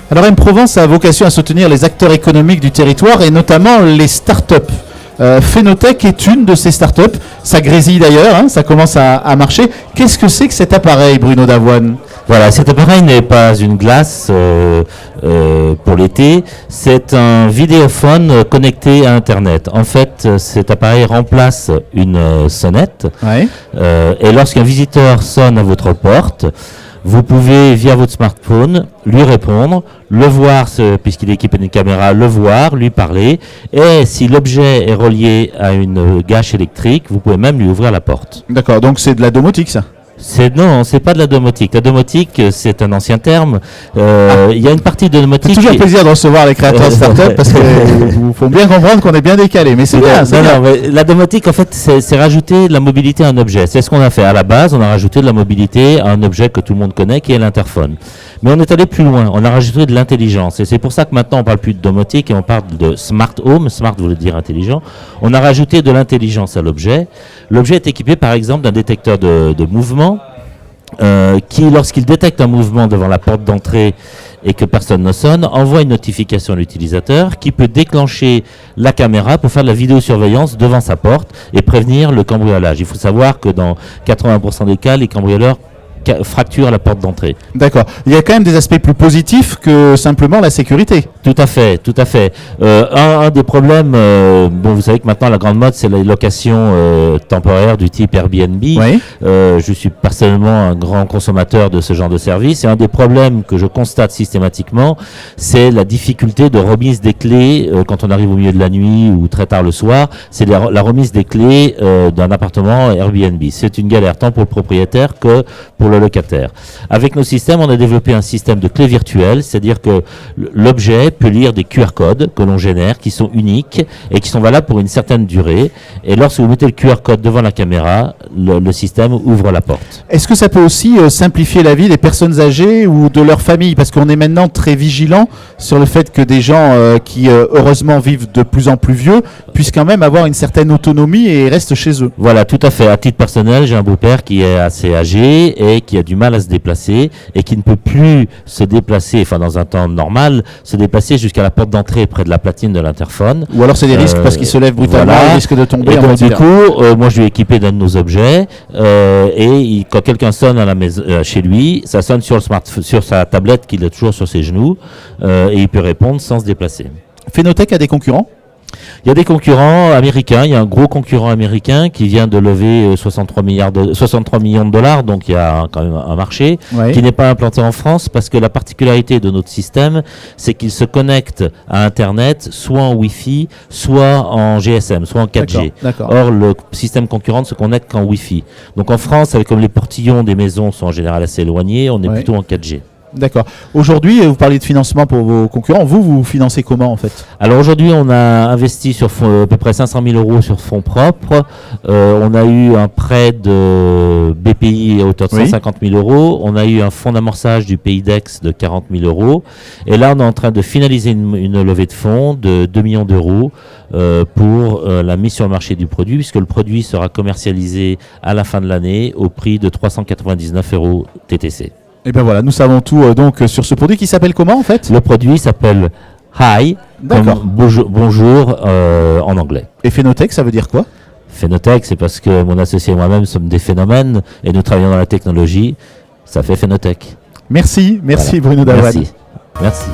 Alors M-Provence a vocation à soutenir les acteurs économiques du territoire et notamment les startups. Phénotech est une de ces startups. Ça grésille d'ailleurs, hein, ça commence à marcher. Qu'est-ce que c'est que cet appareil, Bruno Davoine ? Voilà, cet appareil n'est pas une glace pour l'été, c'est un vidéophone connecté à Internet. En fait, cet appareil remplace une sonnette. Ouais. Et lorsqu'un visiteur sonne à votre porte, vous pouvez, via votre smartphone, lui répondre, le voir, puisqu'il est équipé d'une caméra, le voir, lui parler. Et si l'objet est relié à une gâche électrique, vous pouvez même lui ouvrir la porte. D'accord, donc c'est de la domotique ça ? Non, c'est pas de la domotique. La domotique, c'est un ancien terme. Il y a une partie de domotique. C'est toujours plaisir de recevoir les créateurs de start-up parce qu'il faut bien comprendre qu'on est bien décalé. Mais c'est bien, c'est bien. Non, mais la domotique, en fait, c'est rajouter de la mobilité à un objet. C'est ce qu'on a fait. À la base, on a rajouté de la mobilité à un objet que tout le monde connaît, qui est l'interphone. Mais on est allé plus loin. On a rajouté de l'intelligence. Et c'est pour ça que maintenant, on parle plus de domotique et on parle de smart home. Smart veut dire intelligent. On a rajouté de l'intelligence à l'objet. L'objet est équipé, par exemple, d'un détecteur de mouvement. Qui, lorsqu'il détecte un mouvement devant la porte d'entrée et que personne ne sonne, envoie une notification à l'utilisateur qui peut déclencher la caméra pour faire de la vidéosurveillance devant sa porte et prévenir le cambriolage. Il faut savoir que dans 80% des cas, les cambrioleurs fracturent la porte d'entrée. D'accord. Il y a quand même des aspects plus positifs que simplement la sécurité. Tout à fait, tout à fait. Un des problèmes, bon, vous savez que maintenant la grande mode, c'est la location temporaire du type Airbnb. Oui. Je suis personnellement un grand consommateur de ce genre de service. Et un des problèmes que je constate systématiquement, c'est la difficulté de remise des clés quand on arrive au milieu de la nuit ou très tard le soir. C'est la remise des clés d'un appartement Airbnb. C'est une galère tant pour le propriétaire que pour le locataire. Avec nos systèmes, on a développé un système de clés virtuelles, c'est-à-dire que l'objet peut lire des QR codes que l'on génère, qui sont uniques et qui sont valables pour une certaine durée. Et lorsque vous mettez le QR code devant la caméra, le système ouvre la porte. Est-ce que ça peut aussi simplifier la vie des personnes âgées ou de leur famille ? Parce qu'on est maintenant très vigilant sur le fait que des gens qui, heureusement, vivent de plus en plus vieux puissent quand même avoir une certaine autonomie et restent chez eux. Voilà, tout à fait. À titre personnel, j'ai un beau-père qui est assez âgé et qui a du mal à se déplacer et qui ne peut plus se déplacer, enfin dans un temps normal, se déplacer jusqu'à la porte d'entrée près de la platine de l'interphone. Ou alors c'est des risques parce qu'il se lève brutalement, voilà. Il risque de tomber. Et donc du coup, moi je lui ai équipé d'un de nos objets et quand quelqu'un sonne à la maison, chez lui, ça sonne sur sa tablette qu'il a toujours sur ses genoux et il peut répondre sans se déplacer. Phénotech a des concurrents ? Il y a des concurrents américains. Il y a un gros concurrent américain qui vient de lever 63 millions de dollars. Donc il y a quand même un marché qui n'est pas implanté en France parce que la particularité de notre système, c'est qu'il se connecte à Internet soit en Wi-Fi, soit en GSM, soit en 4G. D'accord. Or, le système concurrent ne se connecte qu'en Wi-Fi. Donc en France, comme les portillons des maisons sont en général assez éloignés, on est plutôt en 4G. D'accord. Aujourd'hui, vous parliez de financement pour vos concurrents. Vous financez comment en fait ? Alors aujourd'hui, on a investi sur à peu près 500 000 euros sur fonds propres. On a eu un prêt de BPI à hauteur de 150 000 euros. On a eu un fonds d'amorçage du Pays-Dex de 40 000 euros. Et là, on est en train de finaliser une levée de fonds de 2 millions d'euros pour la mise sur le marché du produit, puisque le produit sera commercialisé à la fin de l'année au prix de 399 euros TTC. Et bien voilà, nous savons tout donc sur ce produit qui s'appelle comment en fait ? Le produit s'appelle Hi, comme bonjour en anglais. Et Phénotech, ça veut dire quoi ? Phénotech, c'est parce que mon associé et moi-même sommes des phénomènes et nous travaillons dans la technologie. Ça fait Phénotech. Merci voilà. Bruno Davoine. Merci.